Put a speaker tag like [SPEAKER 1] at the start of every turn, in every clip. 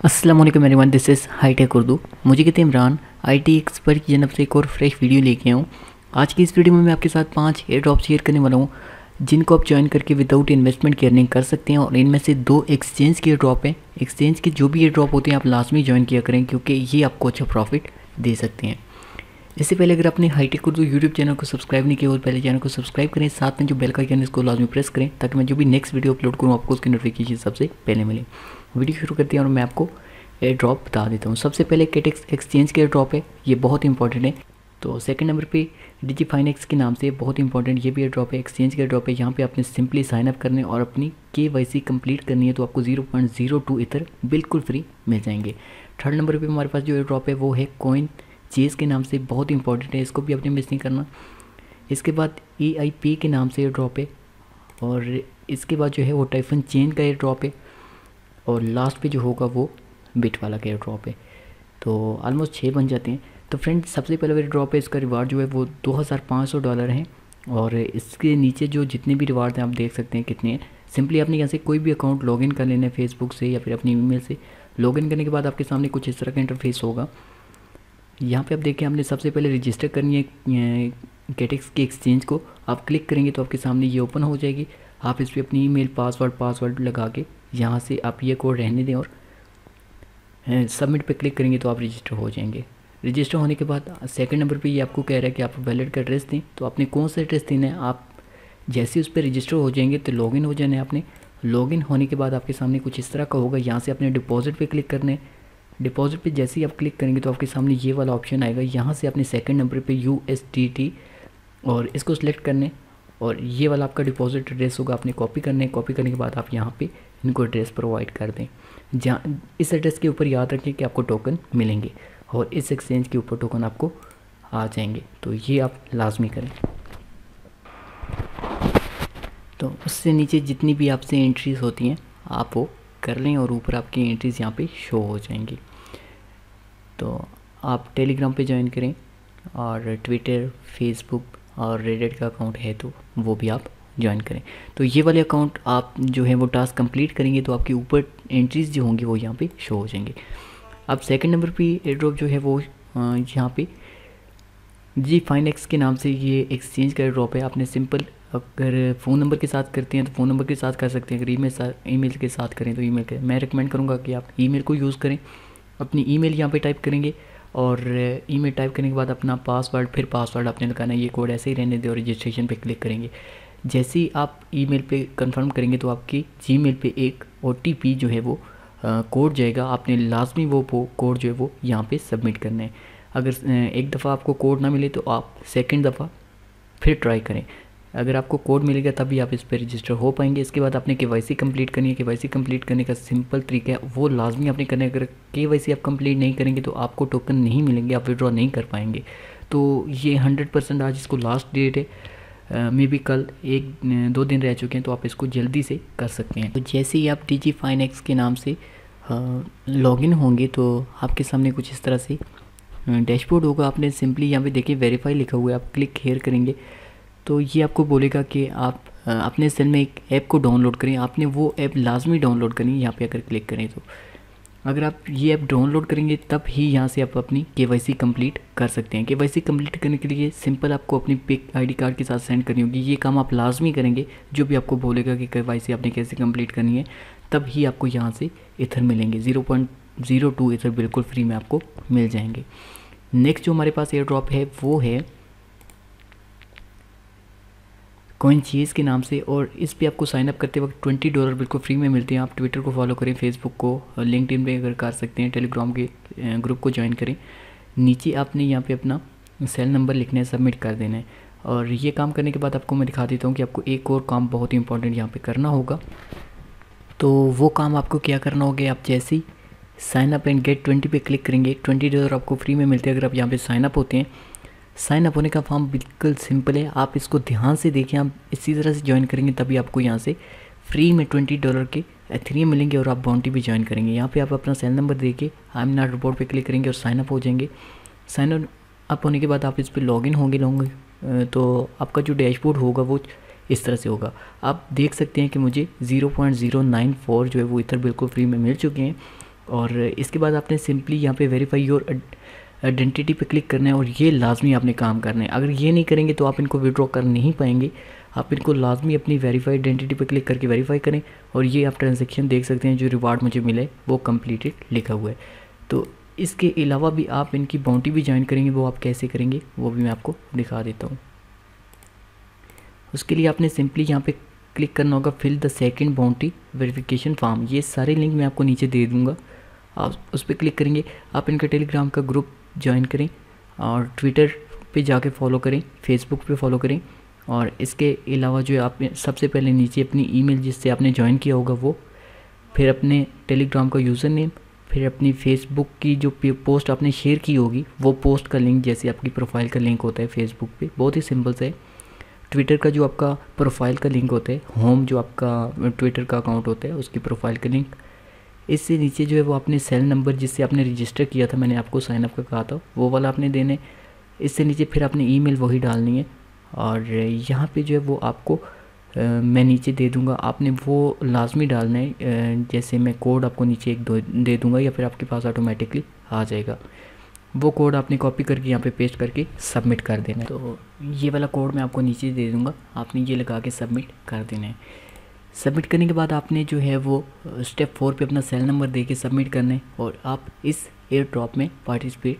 [SPEAKER 1] अस्सलाम वालेकुम everyone, this is high tech Urdu. मुझे कहते हैं इमरान, आईटी एक्सपर्ट की जन्म से एक और फ्रेश वीडियो लेके आऊँ। आज की इस वीडियो में मैं आपके साथ 5 एयर ड्रॉप शेयर करने वाला हूँ जिनको आप ज्वाइन करके विदाउट इन्वेस्टमेंट की अर्निंग कर सकते हैं। और इनमें से 2 एक्सचेंज के एयर ड्रॉप हैं। एक्सचेंज के जो भी एयर ड्रॉप होते हैं आप लाजमी ज्वाइन किया करें क्योंकि ये आपको अच्छा प्रॉफिट दे सकते हैं। इससे पहले अगर आपने हाईटेक उर्दू यूट्यूब चैनल को सब्सक्राइब नहीं किया और पहले चैनल को सब्सक्राइब करें, साथ में जो बेल का आइकन है इसको लाजमी प्रेस करें ताकि मैं जो भी नेक्स्ट वीडियो अपलोड करूँ आपको उसकी नोटिफिकेशन सबसे पहले मिले। वीडियो शुरू करते हैं और मैं आपको एयर ड्रॉप बता देता हूँ। सबसे पहले केटेक्स एक्सचेंज के एयर ड्रॉप है, ये बहुत इंपॉर्टेंट है। तो सेकंड नंबर पे डिजीफाइनेक्स के नाम से बहुत इंपॉर्टेंट ये भी एयर ड्रॉप है, एक्सचेंज के एयर ड्रॉप है। यहाँ पे आपने सिंपली साइन अप करने और अपनी KYC कंप्लीट करनी है तो आपको 0.02 इथर बिल्कुल फ्री मिल जाएंगे। थर्ड नंबर पे हमारे पास जो एयर ड्रॉप है वो है कॉइन चेज के नाम से, बहुत इंपॉर्टेंट है, इसको भी आपने मिस नहीं करना। इसके बाद EIP के नाम से एयर ड्रॉप है और इसके बाद जो है वो टाइफन चेन का एयर ड्रॉप है और लास्ट पे जो होगा वो बिट वाला का एयर ड्रॉप है। तो ऑलमोस्ट 6 बन जाते हैं। तो फ्रेंड्स सबसे पहले एयर ड्रॉप है, इसका रिवार्ड जो है वो $2500 है और इसके नीचे जो जितने भी रिवार्ड हैं आप देख सकते हैं कितने हैं। सिंपली आपने यहाँ से कोई भी अकाउंट लॉगिन कर लेना है फेसबुक से या फिर अपनी ईमेल से। लॉगिन करने के बाद आपके सामने कुछ इस तरह का इंटरफेस होगा। यहाँ पे आप देखिए हमने सबसे पहले रजिस्टर करनी है केटेक्स की एक्सचेंज को। आप क्लिक करेंगे तो आपके सामने ये ओपन हो जाएगी। आप इस पर अपनी ईमेल पासवर्ड लगा के यहाँ से आप ये कोड रहने दें और सबमिट पे क्लिक करेंगे तो आप रजिस्टर हो जाएंगे। रजिस्टर होने के बाद सेकंड नंबर पे ये आपको कह रहा है कि आप वैलिड का एड्रेस दें। तो आपने कौन सा एड्रेस देना है, आप जैसे उस पर रजिस्टर हो जाएंगे तो लॉगिन हो जाना है आपने। लॉगिन होने के बाद आपके सामने कुछ इस तरह का होगा। यहाँ से आपने डिपॉजिट पे क्लिक करना है। डिपॉजिट पे जैसे ही आप क्लिक करेंगे तो आपके सामने ये वाला ऑप्शन आएगा। यहाँ से आपने सेकंड नंबर पे USDT और इसको सिलेक्ट करने और ये वाला आपका डिपॉजिट एड्रेस होगा, आपने कॉपी करने है। कॉपी करने के बाद आप यहाँ पे इनको एड्रेस प्रोवाइड कर दें। जहाँ इस एड्रेस के ऊपर याद रखें कि आपको टोकन मिलेंगे और इस एक्सचेंज के ऊपर टोकन आपको आ जाएंगे, तो ये आप लाजमी करें। तो उससे नीचे जितनी भी आपसे एंट्रीज़ होती हैं आप वो कर लें और ऊपर आपकी एंट्रीज़ यहाँ पे शो हो जाएंगी। तो आप टेलीग्राम पे ज्वाइन करें और ट्विटर, फेसबुक और रेडिट का अकाउंट है तो वो भी आप ज्वाइन करें। तो ये वाले अकाउंट आप जो है वो टास्क कंप्लीट करेंगे तो आपके ऊपर एंट्रीज़ जो होंगी वो यहाँ पे शो हो जाएंगे। अब सेकंड नंबर पे एयर ड्रॉप जो है वो यहाँ पे डिजीफाइनेक्स के नाम से ये एक्सचेंज का एयर ड्रॉप है। आपने सिंपल अगर फ़ोन नंबर के साथ करते हैं तो फ़ोन नंबर के साथ कर सकते हैं, अगर ईमेल के साथ करें तो ईमेल के। मैं रिकमेंड करूँगा कि आप ईमेल को यूज़ करें। अपनी ईमेल यहाँ पे टाइप करेंगे और ईमेल टाइप करने के बाद अपना पासवर्ड, फिर पासवर्ड आपने लगाना है। ये कोड ऐसे ही रहने दें और रजिस्ट्रेशन पे क्लिक करेंगे। जैसे ही आप ईमेल पे कंफर्म करेंगे तो आपकी जीमेल पे एक OTP जो है वो कोड जाएगा। आपने लाजमी वो कोड जो है वो यहाँ पे सबमिट करना है। अगर एक दफ़ा आपको कोड ना मिले तो आप सेकंड दफ़ा फिर ट्राई करें। अगर आपको कोड मिलेगा तभी आप इस पर रजिस्टर हो पाएंगे। इसके बाद आपने KYC कंप्लीट करनी है। KYC कंप्लीट करने का सिंपल तरीका है, वो लाजमी आपने करना है। अगर KYC आप कंप्लीट नहीं करेंगे तो आपको टोकन नहीं मिलेंगे, आप विड्रॉ नहीं कर पाएंगे। तो ये 100% आज इसको लास्ट डेट है, मे बी कल 1-2 दिन रह चुके हैं तो आप इसको जल्दी से कर सकते हैं। तो जैसे ही आप डिजीफाइनेक्स के नाम से लॉगिन होंगे तो आपके सामने कुछ इस तरह से डैशबोर्ड होगा। आपने सिंपली यहाँ पे देखिए वेरीफाई लिखा हुआ है, आप क्लिक हेयर करेंगे तो ये आपको बोलेगा कि आप अपने सेल में एक ऐप को डाउनलोड करें। आपने वो ऐप लाजमी डाउनलोड करनी है। यहाँ पे अगर क्लिक करें तो अगर आप ये ऐप डाउनलोड करेंगे तब ही यहाँ से आप अपनी KYC कंप्लीट कर सकते हैं। KYC कंप्लीट करने के लिए सिंपल आपको अपनी पिक ID कार्ड के साथ सेंड करनी होगी। ये काम आप लाजमी करेंगे, जो भी आपको बोलेगा कि KYC आपने कैसे कंप्लीट करनी है तब ही आपको यहाँ से इथर मिलेंगे। 0.02 इथर बिल्कुल फ्री में आपको मिल जाएंगे। नेक्स्ट जो हमारे पास एयर ड्रॉप है वो है कॉइन चीज़ के नाम से और इस पे आपको साइन अप करते वक्त $20 बिल्कुल फ्री में मिलते हैं। आप ट्विटर को फॉलो करें, फेसबुक को, लिंक्डइन पे अगर कर सकते हैं, टेलीग्राम के ग्रुप को ज्वाइन करें। नीचे आपने यहाँ पे अपना सेल नंबर लिखना है, सबमिट कर देना है। और ये काम करने के बाद आपको मैं दिखा देता हूँ कि आपको एक और काम बहुत ही इंपॉर्टेंट यहाँ पे करना होगा। तो वो काम आपको क्या करना होगा, आप जैसे ही साइन अप एंड गेट 20 पे क्लिक करेंगे $20 आपको फ्री में मिलते हैं अगर आप यहाँ पे साइन अप होते हैं। साइन अप होने का फॉर्म बिल्कुल सिंपल है, आप इसको ध्यान से देखिए। आप इसी तरह से ज्वाइन करेंगे तभी आपको यहाँ से फ्री में $20 के एथेरियम मिलेंगे और आप बाउंटी भी ज्वाइन करेंगे। यहाँ पे आप अपना सेल नंबर देके आई एम नॉट रिपोर्ट पे क्लिक करेंगे और साइन अप हो जाएंगे। साइन अप होने के बाद आप इस पर लॉगिन होंगे तो आपका जो डैशबोर्ड होगा वो इस तरह से होगा। आप देख सकते हैं कि मुझे 0.094 जो है वो इथर बिल्कुल फ्री में मिल चुके हैं। और इसके बाद आपने सिंपली यहाँ पे वेरीफाई योर आइडेंटिटी पे क्लिक करना है और ये लाजमी आपने काम करना है। अगर ये नहीं करेंगे तो आप इनको विड्रॉ कर नहीं पाएंगे। आप इनको लाजमी अपनी वेरीफाई आइडेंटिटी पे क्लिक करके वेरीफाई करें। और ये आप ट्रांजेक्शन देख सकते हैं, जो रिवार्ड मुझे मिले वो कम्प्लीटेड लिखा हुआ है। तो इसके अलावा भी आप इनकी बाउंटी भी ज्वाइन करेंगे, वो आप कैसे करेंगे वो भी मैं आपको दिखा देता हूँ। उसके लिए आपने सिंपली यहाँ पे क्लिक करना होगा fill the second bounty verification form. ये सारे लिंक मैं आपको नीचे दे दूँगा, आप उस पर क्लिक करेंगे। आप इनका टेलीग्राम का ग्रुप ज्वाइन करें और ट्विटर पे जाके फॉलो करें, फेसबुक पे फॉलो करें। और इसके अलावा जो है आप सबसे पहले नीचे अपनी ईमेल जिससे आपने ज्वाइन किया होगा वो, फिर अपने टेलीग्राम का यूज़र नेम, फिर अपनी फेसबुक की जो पोस्ट आपने शेयर की होगी वो पोस्ट का लिंक, जैसे आपकी प्रोफाइल का लिंक होता है फेसबुक पे, बहुत ही सिंपल से। ट्विटर का जो आपका प्रोफाइल का लिंक होता है, होम जो आपका ट्विटर का अकाउंट होता है उसकी प्रोफाइल का लिंक। इससे नीचे जो है वो अपने सेल नंबर जिससे आपने रजिस्टर किया था, मैंने आपको साइनअप का कहा था, वो वाला आपने देने। इससे नीचे फिर आपने ईमेल वही डालनी है। और यहाँ पे जो है वो आपको मैं नीचे दे दूँगा, आपने वो लाजमी डालना है। जैसे मैं कोड आपको नीचे एक दो दे दूँगा या फिर आपके पास ऑटोमेटिकली आ जाएगा। वो कोड आपने कॉपी करके यहाँ पे पेस्ट करके सबमिट कर देना है। तो ये वाला कोड मैं आपको नीचे दे दूँगा, आपने ये लगा के सबमिट कर देना है। सबमिट करने के बाद आपने जो है वो स्टेप 4 पे अपना सेल नंबर दे के सबमिट करना है और आप इस एयर ड्रॉप में पार्टिसिपेट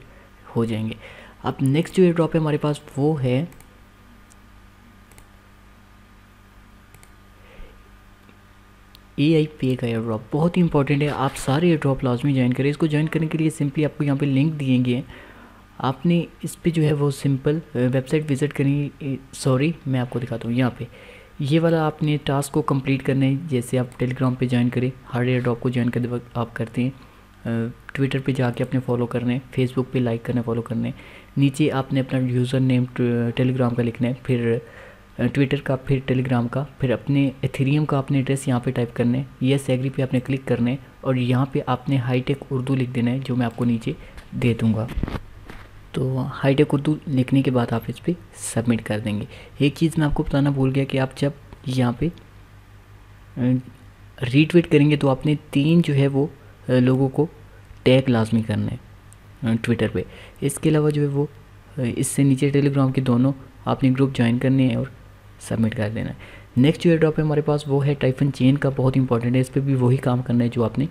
[SPEAKER 1] हो जाएंगे। अब नेक्स्ट जो एयर ड्रॉप है हमारे पास वो है AIPay का एयर ड्रॉप, बहुत ही इंपॉर्टेंट है। आप सारे एयर ड्रॉप लाजमी ज्वाइन करें। इसको ज्वाइन करने के लिए सिंपली आपको यहाँ पे लिंक दिए गए हैं, आपने इस पे जो है वो सिंपल वेबसाइट विज़िट करनी। सॉरी मैं आपको दिखाता हूँ, यहाँ पे ये वाला आपने टास्क को कंप्लीट करना है। जैसे आप टेलीग्राम पे ज्वाइन करें, हर एयर ड्रॉप को ज्वाइन करते वक्त आप करते हैं, ट्विटर पे जाके अपने फॉलो करना है, फेसबुक पे लाइक करना है, फॉलो करना है। नीचे आपने अपना यूज़र नेम टेलीग्राम का लिखना है, फिर ट्विटर का, फिर टेलीग्राम का, फिर अपने एथेरियम का अपने एड्रेस यहाँ पे टाइप करना है। येस एग्री पे आपने क्लिक करना है और यहाँ पे आपने हाईटेक उर्दू लिख देना है, जो मैं आपको नीचे दे दूँगा। तो हाईटेक उर्दू लिखने के बाद आप इस पर सबमिट कर देंगे। एक चीज़ मैं आपको बताना भूल गया कि आप जब यहाँ पे रीट्वीट करेंगे तो आपने 3 जो है वो लोगों को टैग लाजमी करना है ट्विटर पे। इसके अलावा जो है वो इससे नीचे टेलीग्राम के दोनों आपने ग्रुप ज्वाइन करने हैं और सबमिट कर देना है। नेक्स्ट जो एयर ड्रॉप है हमारे पास वो है टाइफन चेन का, बहुत इंपॉर्टेंट है। इस पर भी वही काम करना है जो आपने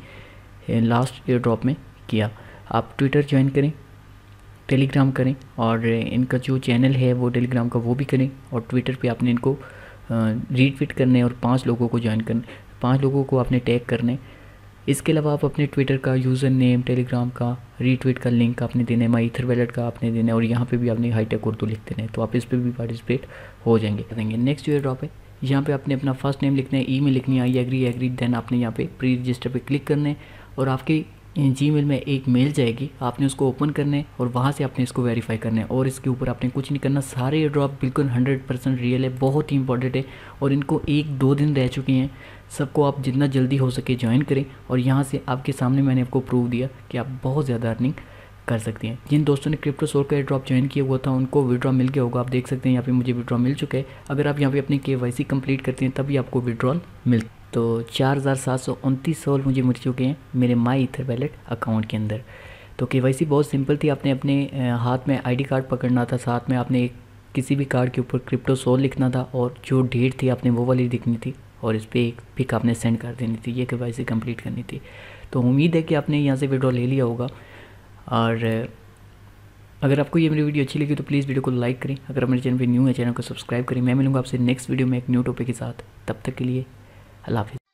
[SPEAKER 1] लास्ट एयर ड्रॉप में किया। आप ट्विटर ज्वाइन करें, टेलीग्राम करें और इनका जो चैनल है वो टेलीग्राम का वो भी करें और ट्विटर पे आपने इनको रीट्वीट करने और 5 लोगों को ज्वाइन करने, 5 लोगों को आपने टैग करने। इसके अलावा आप अपने ट्विटर का यूज़र नेम, टेलीग्राम का, रीट्वीट का लिंक आपने देना है, माई ईथर वैलेट का आपने देना है और यहाँ पे भी आपने हाईटेक उर्दू लिख देना है। तो आप इस पर भी पार्टिसिपेट हो जाएंगे। नेक्स्ट जो एयर ड्रॉप है, यहाँ पे आपने अपना फर्स्ट नेम लिखना है, ईमेल लिखनी है, आई एग्री, देन आपने यहाँ पे प्री रजिस्टर पे क्लिक करना है और आपके जीमेल में एक मेल जाएगी, आपने उसको ओपन करना है और वहाँ से आपने इसको वेरीफाई करना है। और इसके ऊपर आपने कुछ नहीं करना। सारे एयर ड्रॉप बिल्कुल 100% रियल है, बहुत ही इंपॉर्टेंट है और इनको 1-2 दिन रह चुके हैं। सबको आप जितना जल्दी हो सके ज्वाइन करें और यहाँ से आपके सामने मैंने आपको प्रूव दिया कि आप बहुत ज़्यादा अर्निंग कर सकते हैं। जिन दोस्तों ने क्रिप्टो सोल का एयर ड्रॉप ज्वाइन किया हुआ था उनको विड्रॉ मिल गया होगा। आप देख सकते हैं यहाँ पे मुझे विड्रॉ मिल चुका है। अगर आप यहाँ पे अपनी KYC कंप्लीट करते हैं तभी आपको विड्रॉल मिलता है। तो 4729 सोल मुझे मिल चुके हैं मेरे माई ईथर वैलेट अकाउंट के अंदर। तो KYC बहुत सिंपल थी, आपने अपने हाथ में ID कार्ड पकड़ना था, साथ में आपने किसी भी कार्ड के ऊपर क्रिप्टो सोल लिखना था और जो डेट थी आपने वो वाली लिखनी थी और इस पर एक पिक आपने सेंड कर देनी थी। ये KYC कंप्लीट करनी थी। तो उम्मीद है कि आपने यहाँ से विड्रॉ ले लिया होगा। और अगर आपको ये मेरी वीडियो अच्छी लगी तो प्लीज़ वीडियो को लाइक करें। अगर आप मेरे चैनल पे न्यू है, चैनल को सब्सक्राइब करें। मैं मिलूंगा आपसे नेक्स्ट वीडियो में एक न्यू टॉपिक के साथ। तब तक के लिए अल्लाह हाफ़िज़।